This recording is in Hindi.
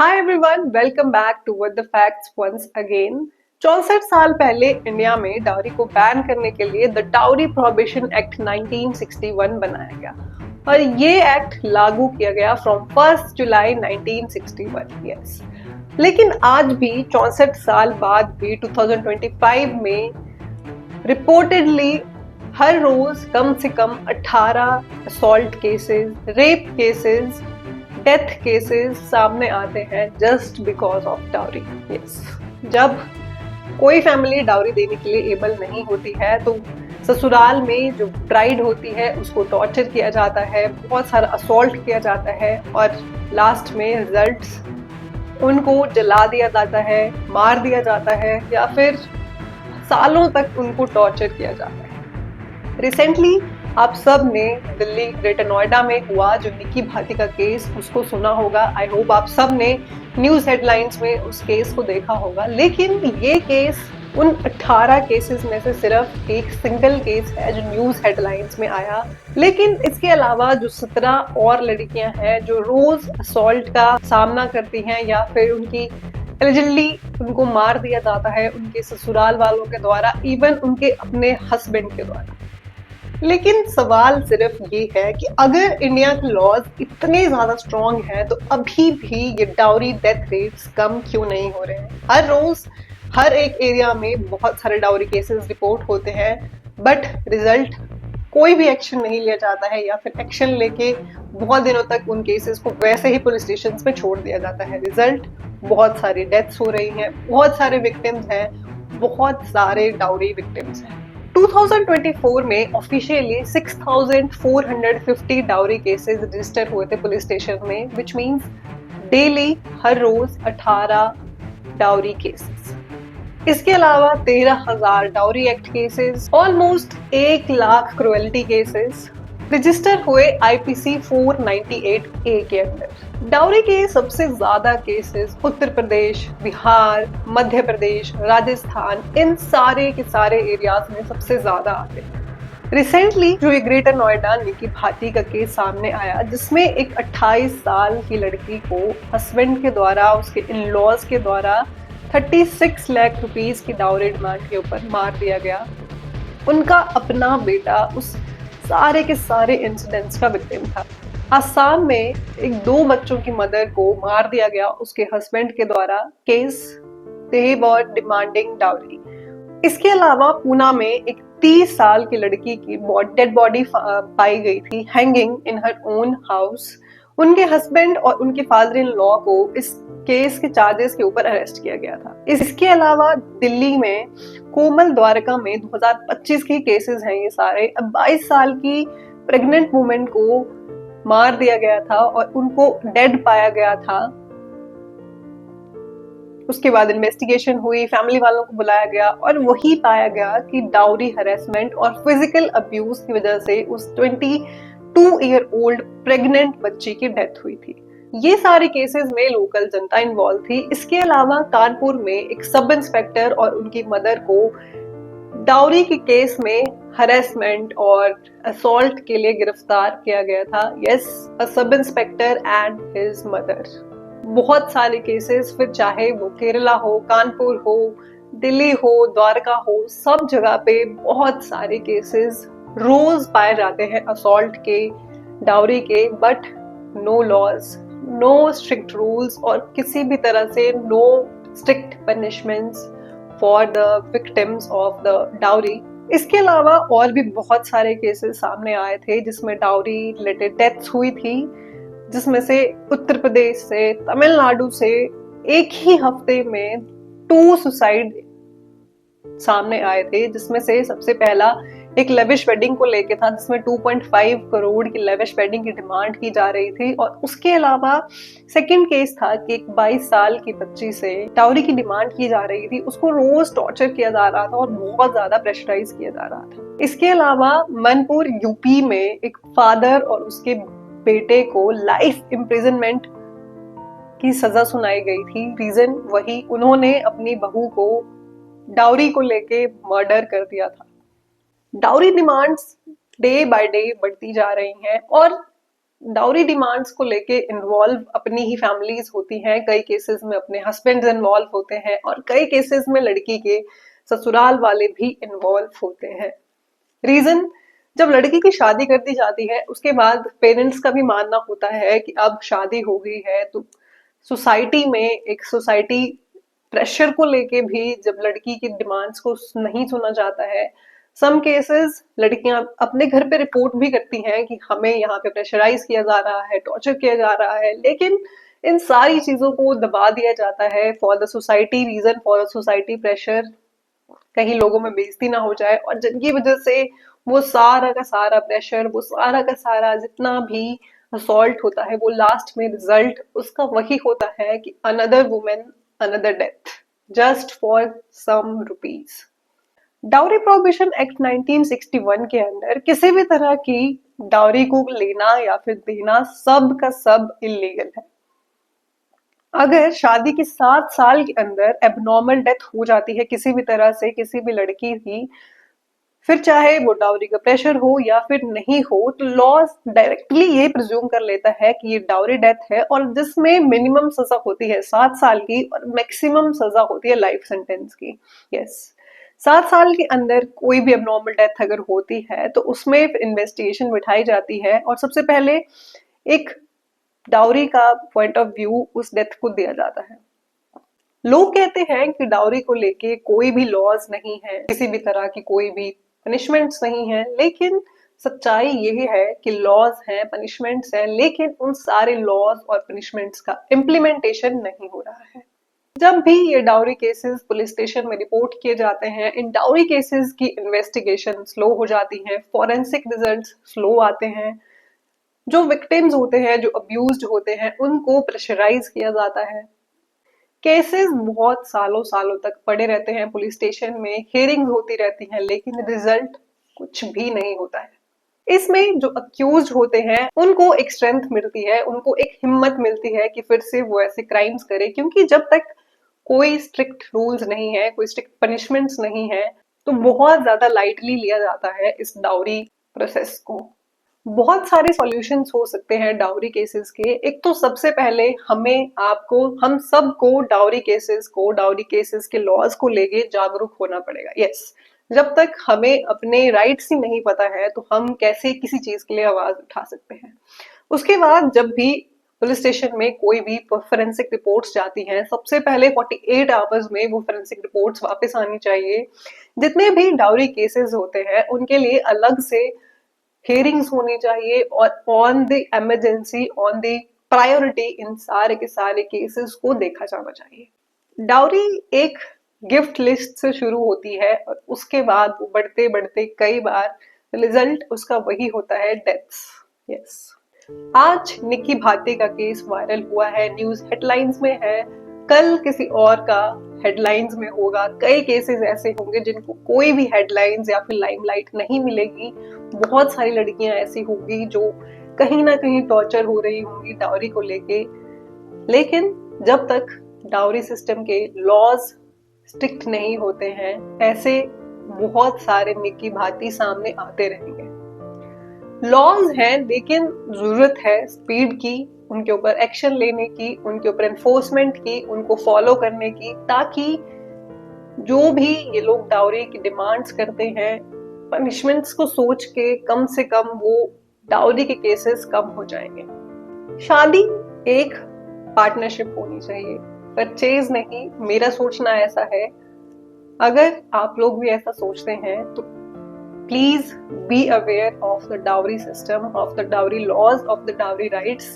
Hi everyone, welcome back to with the facts once again. 64 साल पहले इंडिया में डाउरी को बैन करने के लिए द डाउरी प्रोहिबिशन एक्ट 1961 बनाया गया और ये एक्ट लागू किया गया फ्रॉम 1 जुलाई 1961। यस, लेकिन आज भी 64 साल बाद भी 2025 में रिपोर्टेडली हर रोज कम से कम 18 assault cases, rape cases, death cases सामने आते हैं just because of dowry. Yes, जब कोई फैमिली डाउरी देने के लिए एबल नहीं होती है तो ससुराल में जो ब्राइड होती है उसको टॉर्चर किया जाता है, बहुत सारा असॉल्ट किया जाता है और लास्ट में रिजल्ट्स उनको जला दिया जाता है, मार दिया जाता है या फिर सालों तक उनको टॉर्चर किया जाता है। रिसेंटली आप सब ने दिल्ली ग्रेटर नोएडा में हुआ जो निकी भाटी का केस उसको सुना होगा। आई होप आप सब ने न्यूज हेडलाइंस में उस केस को देखा होगा। लेकिन ये केस उन 18 केसेस में से सिर्फ एक सिंगल केस है जो न्यूज हेडलाइंस में आया। लेकिन इसके अलावा जो 17 और लड़कियां हैं जो रोज असॉल्ट का सामना करती हैं या फिर उनकी एलिजिडली उनको मार दिया जाता है उनके ससुराल वालों के द्वारा, इवन उनके अपने हस्बैंड के द्वारा। लेकिन सवाल सिर्फ ये है कि अगर इंडिया के लॉज इतने ज्यादा स्ट्रॉन्ग हैं तो अभी भी ये डाउरी डेथ रेट्स कम क्यों नहीं हो रहे हैं। हर रोज हर एक एरिया में बहुत सारे डाउरी केसेस रिपोर्ट होते हैं बट रिजल्ट कोई भी एक्शन नहीं लिया जाता है या फिर एक्शन लेके बहुत दिनों तक उन केसेस को वैसे ही पुलिस स्टेशन में छोड़ दिया जाता है। रिजल्ट बहुत सारी डेथ्स हो रही हैं, बहुत सारे विक्टिम्स हैं, बहुत सारे डाउरी विक्टिम्स हैं। 2024 में ऑफिशियली 6,450 डाउरी केसेस रजिस्टर हुए थे पुलिस स्टेशन में, विच मींस डेली हर रोज 18 डाउरी केसेस। इसके अलावा 13,000 dowry act cases, almost 1 lakh cruelty cases register हुए आईपीसी 498A के अंदर। डाउरी के सबसे ज्यादा केसेस उत्तर प्रदेश, बिहार, मध्य प्रदेश, राजस्थान, इन सारे के सारे एरियाज में सबसे ज्यादा आते हैं। रिसेंटली जो ये ग्रेटर नोएडा निकी भाटी का केस सामने आया जिसमें एक 28 साल की लड़की को हस्बैंड के द्वारा, उसके इन लॉज के द्वारा 36 लाख रुपीस की डाउरी डिमांड के ऊपर मार दिया गया। उनका अपना बेटा उस सारे के सारे इंसिडेंट्स का विक्टिम था। असम में एक 2 बच्चों की मदर को मार दिया गया उसके हस्बैंड के द्वारा। Case they were demanding dowry. इसके अलावा पूना में एक 30 साल की लड़की की डेड बॉडी पाई गई थी hanging in her own house. उनके हस्बैंड और उनके फादर इन लॉ को इस केस के चार्जेस के ऊपर अरेस्ट किया गया था। इसके अलावा दिल्ली में कोमल द्वारका में 2025 के केसेस हैं ये सारे। 22 साल की प्रेग्नेंट वुमेन को मार दिया गया था और उनको डेड पाया गया था। उसके बाद इन्वेस्टिगेशन हुई, फैमिली वालों को बुलाया गया और वही पाया गया कि डाउरी हरेसमेंट और फिजिकल अब्यूज की वजह से उस 22 ईयर ओल्ड प्रेग्नेंट बच्ची की डेथ हुई थी। ये सारे केसेस में लोकल जनता इन्वॉल्व थी। इसके अलावा कानपुर में एक सब इंस्पेक्टर और उनकी मदर को डाउरी के केस में हरेसमेंट और असॉल्ट के लिए गिरफ्तार किया गया था। Yes, a sub inspector and his mother. बहुत सारे केसेस, फिर चाहे वो केरला हो, कानपुर हो, दिल्ली हो, द्वारका हो, सब जगह पे बहुत सारे केसेस रोज पाए जाते हैं असॉल्ट के, डाउरी के, but no laws, no strict rules और किसी भी तरह से no strict punishments for the victims of the dowry. इसके अलावा और भी बहुत सारे केसेस सामने आए थे जिसमें डाउरी रिलेटेड डेथ्स हुई थी, जिसमें से उत्तर प्रदेश से, तमिलनाडु से एक ही हफ्ते में 2 सुसाइड सामने आए थे, जिसमें से सबसे पहला एक लेविश वेडिंग को लेके था जिसमें 2.5 करोड़ की लेविश वेडिंग की डिमांड की जा रही थी। और उसके अलावा सेकंड केस था कि एक 22 साल की बच्ची से डाउरी की डिमांड की जा रही थी, उसको रोज टॉर्चर किया जा रहा था और बहुत ज्यादा प्रेशराइज किया जा रहा था। इसके अलावा मनपुर यूपी में एक फादर और उसके बेटे को लाइफ इम्प्रिजनमेंट की सजा सुनाई गई थी। रीजन वही, उन्होंने अपनी बहू को डाउरी को लेके मर्डर कर दिया था। Dowry demands day by day बढ़ती जा रही हैं और डाउरी डिमांड्स को लेके इन्वॉल्व अपनी ही फैमिलीज होती हैं, कई केसेस में अपने हस्बैंड इन्वॉल्व होते हैं और कई केसेस में लड़की के ससुराल वाले भी इन्वॉल्व होते हैं। रीजन, जब लड़की की शादी कर दी जाती है उसके बाद पेरेंट्स का भी मानना होता है कि अब शादी हो गई है, तो सोसाइटी में एक सोसाइटी प्रेशर को लेके भी जब लड़की की डिमांड्स को नहीं सुना जाता है, सम केसेस लड़कियां अपने घर पे रिपोर्ट भी करती हैं कि हमें यहाँ पे प्रेशराइज किया जा रहा है, टॉर्चर किया जा रहा है, लेकिन इन सारी चीजों को दबा दिया जाता है for the society reason, for the society pressure, कहीं लोगों में बेइज्जती ना हो जाए, और जिनकी वजह से वो सारा का सारा प्रेशर, वो सारा का सारा जितना भी असॉल्ट होता है, वो लास्ट में रिजल्ट उसका वही होता है कि another women another death just for some rupees. Dowry prohibition act 1961 के अंदर किसी भी तरह की डाउरी को लेना या फिर देना सब का सब इलीगल है। अगर शादी के 7 साल के अंदर एबनॉर्मल डेथ हो जाती है किसी भी तरह से किसी भी लड़की की, फिर चाहे वो डाउरी का प्रेशर हो या फिर नहीं हो, तो लॉ डायरेक्टली ये प्रिज्यूम कर लेता है कि ये डाउरी डेथ है, और जिसमें मिनिमम सजा होती है 7 साल की और मैक्सिमम सजा होती है लाइफ सेंटेंस की। यस, 7 साल के अंदर कोई भी एबनॉर्मल डेथ अगर होती है तो उसमें इन्वेस्टिगेशन बिठाई जाती है और सबसे पहले एक डाउरी का पॉइंट ऑफ व्यू उस डेथ को दिया जाता है। लोग कहते हैं कि डाउरी को लेके कोई भी लॉज नहीं है, किसी भी तरह की कोई भी पनिशमेंट्स नहीं है, लेकिन सच्चाई यही है कि लॉज हैं, पनिशमेंट्स हैं, लेकिन उन सारे लॉज और पनिशमेंट्स का इम्प्लीमेंटेशन नहीं हो रहा है। जब भी ये डाउरी केसेस पुलिस स्टेशन में रिपोर्ट किए जाते हैं, इन डाउरी केसेस की इन्वेस्टिगेशन स्लो हो जाती है, फॉरेंसिक रिजल्ट्स स्लो आते हैं, जो विक्टिम्स होते हैं, जो अब्यूज्ड होते हैं, उनको प्रेशराइज किया जाता है, केसेस बहुत सालों सालों तक पड़े रहते हैं पुलिस स्टेशन में, हियरिंग्स होती रहती हैं, लेकिन रिजल्ट कुछ भी नहीं होता है। इसमें जो अक्यूज होते हैं उनको एक स्ट्रेंथ मिलती है, उनको एक हिम्मत मिलती है कि फिर से वो ऐसे क्राइम्स करे, क्योंकि जब तक कोई स्ट्रिक्ट रूल्स नहीं है, कोई स्ट्रिक्ट पनिशमेंट्स नहीं है, तो बहुत ज्यादा लाइटली लिया जाता है इस डाउरी प्रोसेस को। बहुत सारे सॉल्यूशंस हो सकते हैं डाउरी केसेस के। एक तो सबसे पहले हमें आपको, हम सबको डाउरी केसेस के लॉज को लेके जागरूक होना पड़ेगा। यस, जब तक हमें अपने राइट्स ही नहीं पता है तो हम कैसे किसी चीज के लिए आवाज उठा सकते हैं। उसके बाद जब भी पुलिस स्टेशन में कोई भी फोरेंसिक रिपोर्ट्स जाती हैं, सबसे पहले 48 आवर्स में वो फोरेंसिक रिपोर्ट्स वापस आनी चाहिए। जितने भी डाउरी केसेस होते हैं उनके लिए अलग से हियरिंग्स होनी चाहिए और on the emergency, on the priority इन सारे के सारे केसेस को देखा जाना चाहिए। डाउरी एक गिफ्ट लिस्ट से शुरू होती है और उसके बाद वो बढ़ते बढ़ते कई बार रिजल्ट उसका वही होता है, डेथ्स। यस, आज निक्की भाटी का केस वायरल हुआ है, न्यूज हेडलाइंस में है, कल किसी और का हेडलाइंस में होगा, कई केसेस ऐसे होंगे जिनको कोई भी हेडलाइंस या फिर लाइमलाइट नहीं मिलेगी। बहुत सारी लड़कियां ऐसी होंगी जो कहीं ना कहीं टॉर्चर हो रही होंगी डाउरी को लेके, लेकिन जब तक डाउरी सिस्टम के लॉज स्ट्रिक्ट नहीं होते हैं, ऐसे बहुत सारे निक्की भाटी सामने आते रहेंगे। लॉज हैं, लेकिन जरूरत है स्पीड की, उनके ऊपर एक्शन लेने की, उनके ऊपर एनफोर्समेंट की, उनको फॉलो करने की, ताकि जो भी ये लोग डाउरी की डिमांड्स करते हैं, पनिशमेंट्स को सोच के कम से कम वो डाउरी के केसेस कम हो जाएंगे। शादी एक पार्टनरशिप होनी चाहिए, परचेज नहीं, मेरा सोचना ऐसा है। अगर आप लोग भी ऐसा सोचते हैं तो please be aware of the dowry system, of the dowry laws, of the dowry rights.